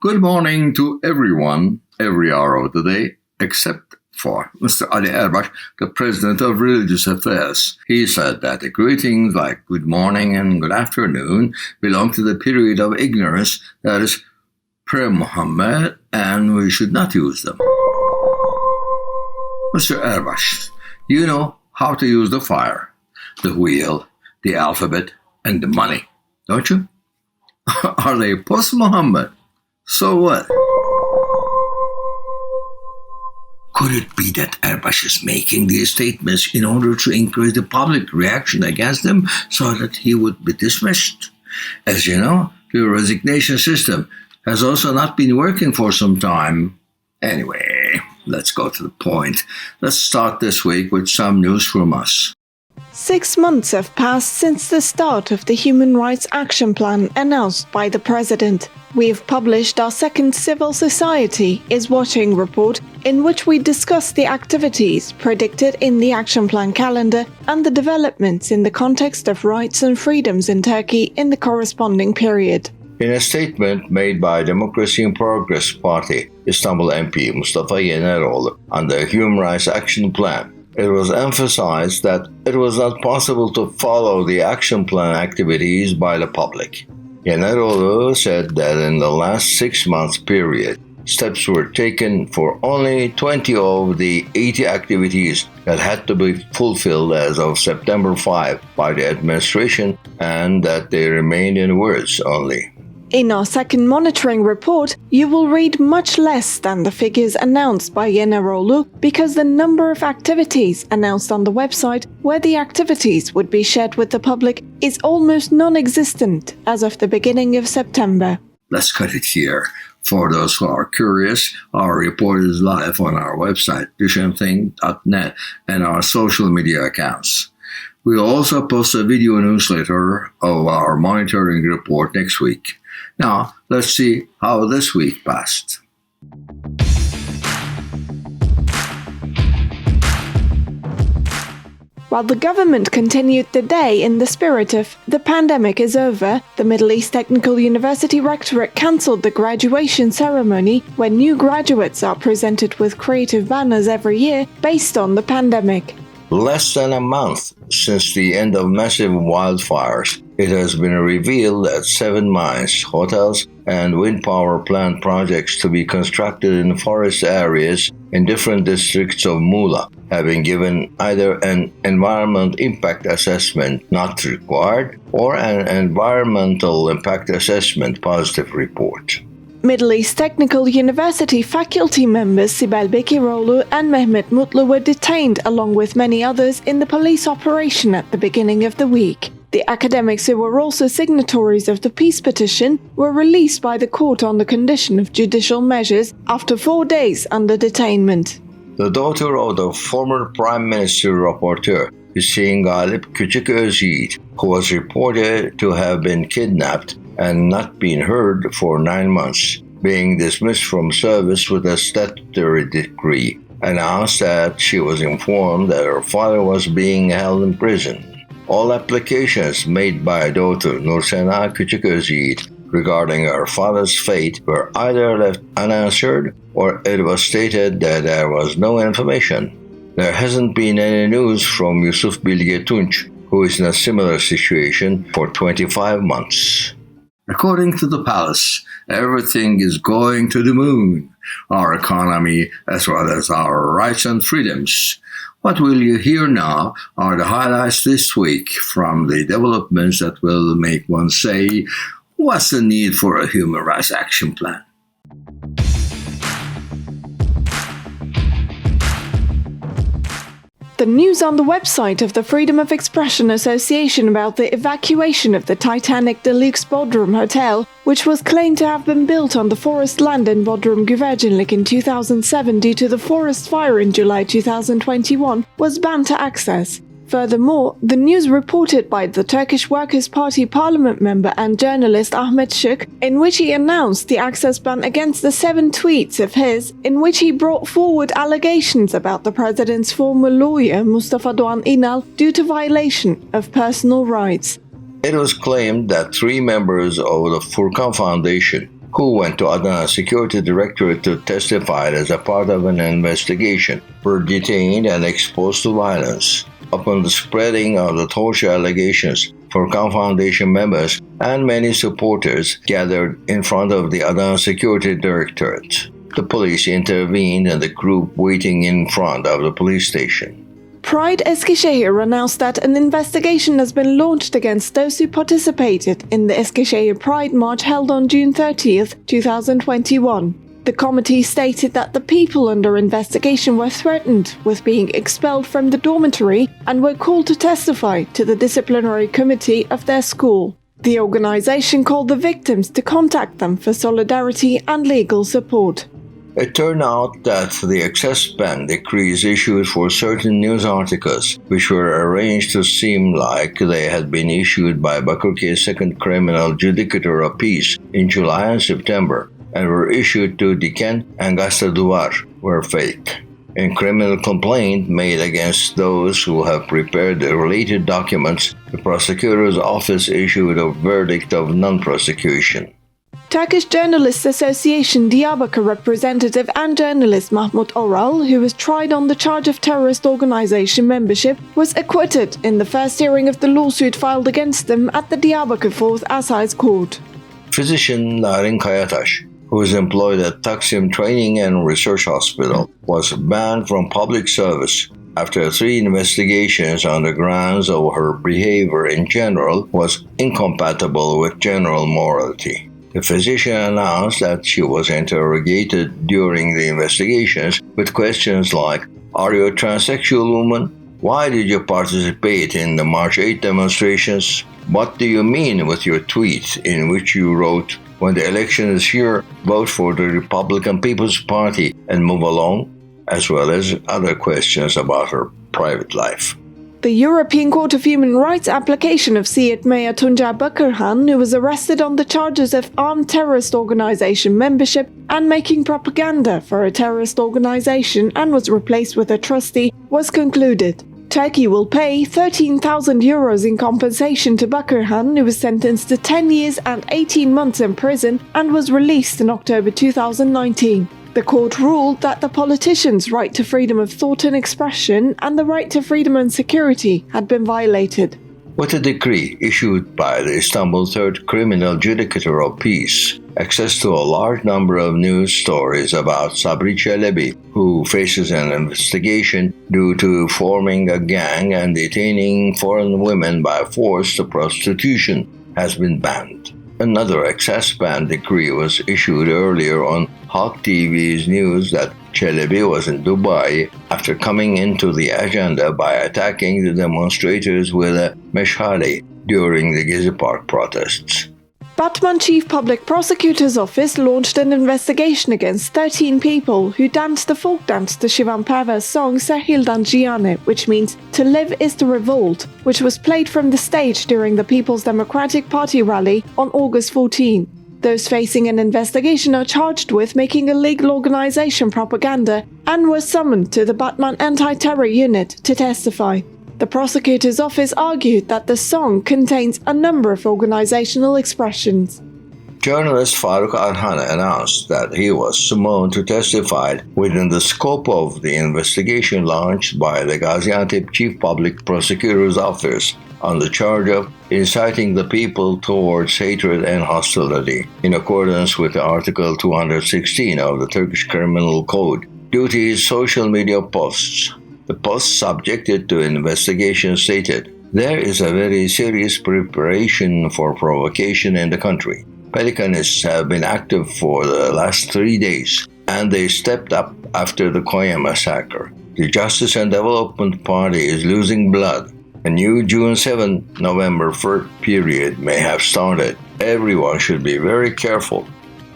Good morning to everyone, every hour of the day, except for Mr. Ali Erbash, the President of Religious Affairs. He said that the greetings like good morning and good afternoon belong to the period of ignorance that is pre-Muhammad, and we should not use them. Mr. Erbash, you know how to use the fire, the wheel, the alphabet, and the money, don't you? Are they post-Muhammad? So what? Could it be that Erbash is making these statements in order to increase the public reaction against him so that he would be dismissed? As you know, the resignation system has also not been working for some time. Anyway, let's go to the point. Let's start this week with some news from us. 6 months have passed since the start of the Human Rights Action Plan announced by the President. We have published our second Civil Society is Watching report, in which we discuss the activities predicted in the Action Plan calendar and the developments in the context of rights and freedoms in Turkey in the corresponding period. In a statement made by Democracy in Progress Party Istanbul MP Mustafa Yeneroğlu on the Human Rights Action Plan, it was emphasized that it was not possible to follow the action plan activities by the public. Yeneroğlu said that in the last 6 months period, steps were taken for only 20 of the 80 activities that had to be fulfilled as of September 5 by the administration, and that they remained in words only. In our second monitoring report, you will read much less than the figures announced by Yeneroğlu because the number of activities announced on the website where the activities would be shared with the public is almost non-existent as of the beginning of September. Let's cut it here. For those who are curious, our report is live on our website, düşünthing.net, and our social media accounts. We'll also post a video newsletter of our monitoring report next week. Now, let's see how this week passed. While the government continued the day in the spirit of "the pandemic is over," the Middle East Technical University Rectorate cancelled the graduation ceremony when new graduates are presented with creative banners every year based on the pandemic. Less than a month since the end of massive wildfires, it has been revealed that 7 mines, hotels, and wind power plant projects to be constructed in forest areas in different districts of Muğla have been given either an environmental impact assessment not required or an environmental impact assessment positive report. Middle East Technical University faculty members Sibel Bekiroğlu and Mehmet Mutlu were detained along with many others in the police operation at the beginning of the week. The academics who were also signatories of the peace petition were released by the court on the condition of judicial measures after 4 days under detainment. The daughter of the former Prime Minister rapporteur, Hüseyin Galip Küçük Özyiğit, who was reported to have been kidnapped and not been heard for 9 months, being dismissed from service with a statutory decree, announced that she was informed that her father was being held in prison. All applications made by daughter Nursena Küçük Özyiğit regarding her father's fate were either left unanswered or it was stated that there was no information. There hasn't been any news from Yusuf Bilge Tunç, who is in a similar situation for 25 months. According to the palace, everything is going to the moon, our economy as well as our rights and freedoms. What will you hear now are the highlights this week from the developments that will make one say, what's the need for a human rights action plan? The news on the website of the Freedom of Expression Association about the evacuation of the Titanic Deluxe Bodrum Hotel, which was claimed to have been built on the forest land in Bodrum Güvercinlik in 2007 due to the forest fire in July 2021, was banned to access. Furthermore, the news reported by the Turkish Workers' Party parliament member and journalist Ahmet Şık, in which he announced the access ban against the 7 tweets of his, in which he brought forward allegations about the president's former lawyer Mustafa Doğan İnal due to violation of personal rights. It was claimed that 3 members of the Furkan Foundation who went to Adana Security Directorate to testify as a part of an investigation, were detained and exposed to violence. Upon the spreading of the torture allegations, Furkan Foundation members and many supporters gathered in front of the Adana Security Directorate. The police intervened and the group waiting in front of the police station. Pride Eskişehir announced that an investigation has been launched against those who participated in the Eskişehir Pride March held on June 30th, 2021. The committee stated that the people under investigation were threatened with being expelled from the dormitory and were called to testify to the disciplinary committee of their school. The organization called the victims to contact them for solidarity and legal support. It turned out that the excess ban decrees issued for certain news articles, which were arranged to seem like they had been issued by Bakırköy's second criminal judicature of peace in July and September, and were issued to Diken and Gazete Duvar, were fake. In criminal complaint made against those who have prepared the related documents, the prosecutor's office issued a verdict of non-prosecution. Turkish Journalists Association Diyarbakır representative and journalist Mahmut Oral, who was tried on the charge of terrorist organization membership, was acquitted in the first hearing of the lawsuit filed against them at the Diyarbakır 4th Assize Court. Physician Narin Kayataş, who is employed at Taksim Training and Research Hospital, was banned from public service after 3 investigations on the grounds of her behavior in general was incompatible with general morality. The physician announced that she was interrogated during the investigations with questions like, "Are you a transsexual woman? Why did you participate in the March 8 demonstrations? What do you mean with your tweet in which you wrote, 'When the election is here, vote for the Republican People's Party and move along,' as well as other questions about her private life. The European Court of Human Rights application of Siirt Mayor Tuncer Bakırhan, who was arrested on the charges of armed terrorist organization membership and making propaganda for a terrorist organization and was replaced with a trustee, was concluded. Turkey will pay 13,000 euros in compensation to Bakırhan, who was sentenced to 10 years and 18 months in prison and was released in October 2019. The court ruled that the politician's right to freedom of thought and expression and the right to freedom and security had been violated. With a decree issued by the Istanbul Third Criminal Judicature of Peace, access to a large number of news stories about Sabri Çelebi, who faces an investigation due to forming a gang and detaining foreign women by force to prostitution, has been banned. Another access ban decree was issued earlier on Halk TV's news that Çelebi was in Dubai after coming into the agenda by attacking the demonstrators with a meşale during the Gezi Park protests. Batman Chief Public Prosecutor's Office launched an investigation against 13 people who danced the folk dance to Şivan Perver's song Sahildan Giane, which means "to live is to revolt," which was played from the stage during the People's Democratic Party rally on August 14. Those facing an investigation are charged with making illegal organization propaganda and were summoned to the Batman Anti-Terror Unit to testify. The prosecutor's office argued that the song contains a number of organizational expressions. Journalist Faruk Arhan announced that he was summoned to testify within the scope of the investigation launched by the Gaziantep Chief Public Prosecutor's Office on the charge of inciting the people towards hatred and hostility, in accordance with Article 216 of the Turkish Criminal Code, due to his social media posts. The posts subjected to investigation stated, "There is a very serious preparation for provocation in the country. Pelicanists have been active for the last 3 days, and they stepped up after the Konya massacre. The Justice and Development Party is losing blood. A new June 7, November 1st period may have started. Everyone should be very careful.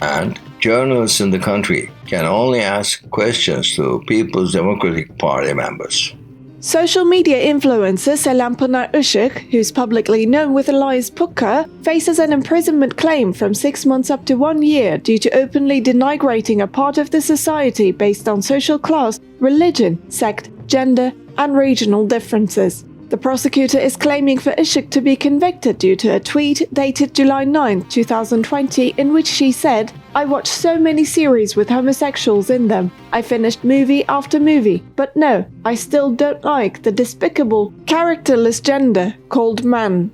And journalists in the country can only ask questions to People's Democratic Party members." Social media influencer Selam Pınar Işık, who's publicly known with Elias Pukka, faces an imprisonment claim from 6 months up to 1 year due to openly denigrating a part of the society based on social class, religion, sect, gender, and regional differences. The prosecutor is claiming for Işık to be convicted due to a tweet dated July 9, 2020, in which she said, "I watched so many series with homosexuals in them. I finished movie after movie, but no, I still don't like the despicable, characterless gender called man."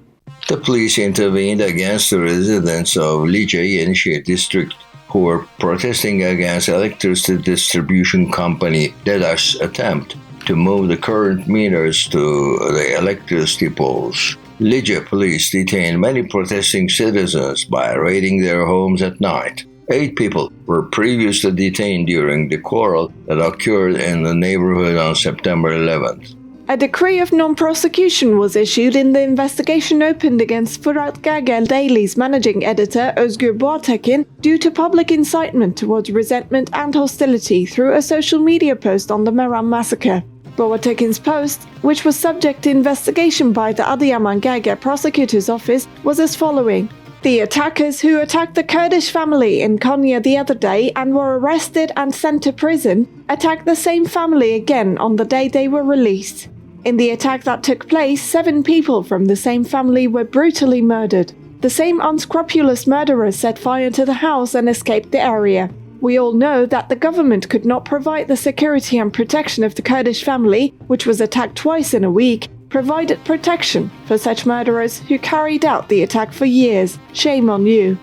The police intervened against the residents of Lice Yenişehir district who were protesting against electricity distribution company DEDAŞ's attempt to move the current meters to the electricity poles. Lice police detained many protesting citizens by raiding their homes at night. 8 people were previously detained during the quarrel that occurred in the neighborhood on September 11th. A decree of non-prosecution was issued in the investigation opened against Fırat Gergel Daily's managing editor Özgür Boğatekin due to public incitement towards resentment and hostility through a social media post on the Meram massacre. Boğatekin's post, which was subject to investigation by the Adıyaman Gerger prosecutor's office, was as following. The attackers who attacked the Kurdish family in Konya the other day and were arrested and sent to prison attacked the same family again on the day they were released. In the attack that took place, 7 people from the same family were brutally murdered. The same unscrupulous murderers set fire to the house and escaped the area. We all know that the government could not provide the security and protection of the Kurdish family, which was attacked twice in a week, provided protection for such murderers who carried out the attack for years. Shame on you.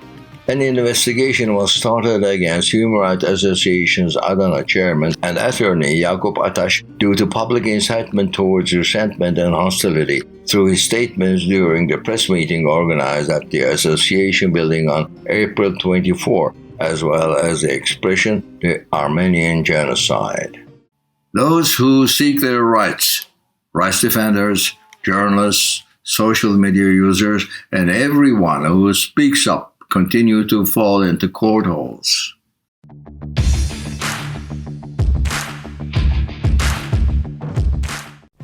An investigation was started against Human Rights Association's Adana chairman and attorney Yakup Ataş due to public incitement towards resentment and hostility through his statements during the press meeting organized at the association building on April 24, as well as the expression "the Armenian genocide." Those who seek their rights defenders, journalists, social media users, and everyone who speaks up continue to fall into court holes.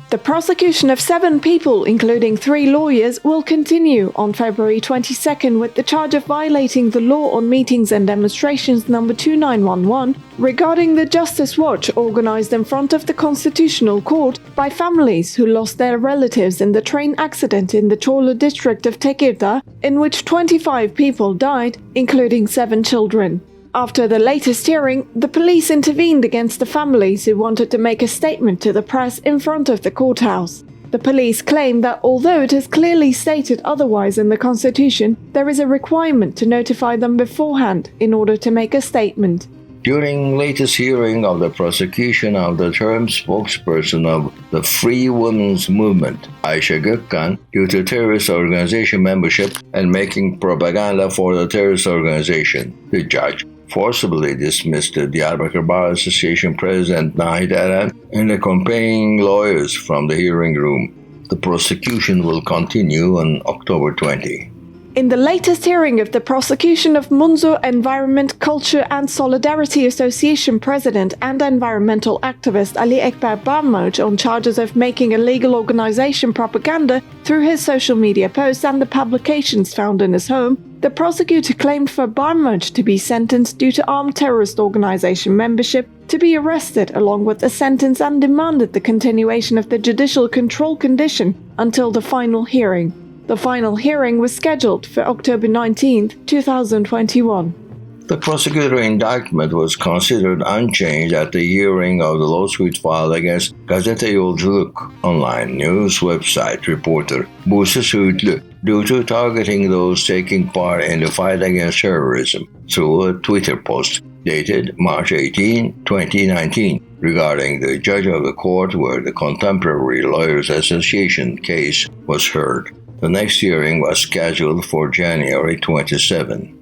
The prosecution of 7 people, including 3 lawyers, will continue on February 22nd with the charge of violating the law on meetings and demonstrations number 2911 regarding the Justice Watch organized in front of the Constitutional Court by families who lost their relatives in the train accident in the Çorlu district of Tekirdağ, in which 25 people died, including 7 children. After the latest hearing, the police intervened against the families who wanted to make a statement to the press in front of the courthouse. The police claim that although it is clearly stated otherwise in the Constitution, there is a requirement to notify them beforehand in order to make a statement. During latest hearing of the prosecution of the term spokesperson of the Free Women's Movement, Ayşe Gökkan, due to terrorist organization membership and making propaganda for the terrorist organization, the judge forcibly dismissed the Diyarbakır Bar Association President Nahit Eren and accompanying lawyers from the hearing room. The prosecution will continue on October 20. In the latest hearing of the prosecution of Munzo Environment, Culture and Solidarity Association president and environmental activist Ali Ekber Barmoj on charges of making illegal organization propaganda through his social media posts and the publications found in his home, the prosecutor claimed for Barmoj to be sentenced due to armed terrorist organization membership to be arrested along with the sentence and demanded the continuation of the judicial control condition until the final hearing. The final hearing was scheduled for October 19, 2021. The prosecutor indictment was considered unchanged at the hearing of the lawsuit filed against Gazete Yolculuk online news website reporter Buse Söğütlü due to targeting those taking part in the fight against terrorism through a Twitter post dated March 18, 2019, regarding the judge of the court where the Contemporary Lawyers Association case was heard. The next hearing was scheduled for January 27.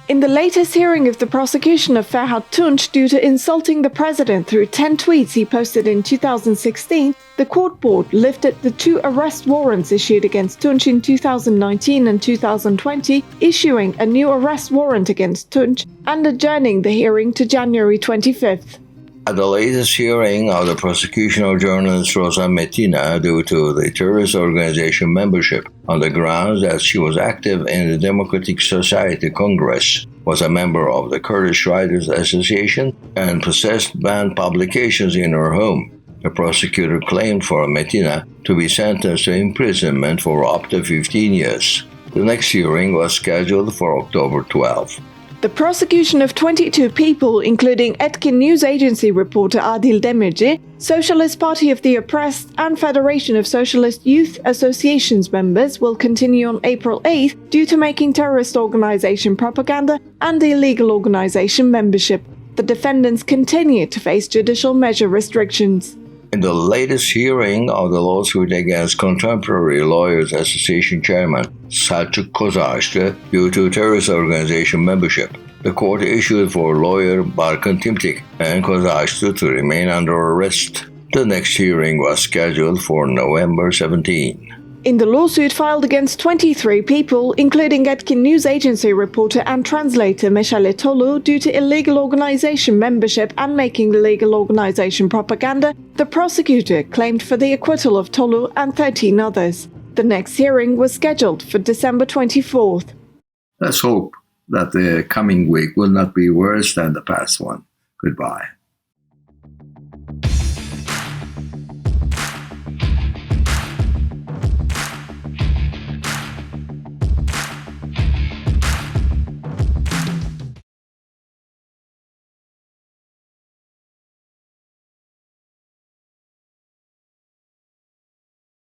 In the latest hearing of the prosecution of Ferhat Tunç due to insulting the president through 10 tweets he posted in 2016, the court board lifted the 2 arrest warrants issued against Tunç in 2019 and 2020, issuing a new arrest warrant against Tunç and adjourning the hearing to January 25th. At the latest hearing of the prosecution of journalist Rosa Metina due to the terrorist organization membership on the grounds that she was active in the Democratic Society Congress, was a member of the Kurdish Writers Association, and possessed banned publications in her home, The prosecutor claimed for Metina to be sentenced to imprisonment for up to 15 years. The next hearing was scheduled for October 12. The prosecution of 22 people, including Etkin News Agency reporter Adil Demirci, Socialist Party of the Oppressed and Federation of Socialist Youth Associations members, will continue on April 8th due to making terrorist organization propaganda and illegal organization membership. The defendants continue to face judicial measure restrictions. In the latest hearing of the lawsuit against Contemporary Lawyers Association chairman Selçuk Kozağaçlı due to terrorist organization membership, the court issued for lawyer Barkın Timtik and Kozağaçlı to remain under arrest. The next hearing was scheduled for November 17. In the lawsuit filed against 23 people, including Etkin News Agency reporter and translator Meşale Tolu, due to illegal organization membership and making illegal organization propaganda, the prosecutor claimed for the acquittal of Tolu and 13 others. The next hearing was scheduled for December 24th. Let's hope that the coming week will not be worse than the past one. Goodbye.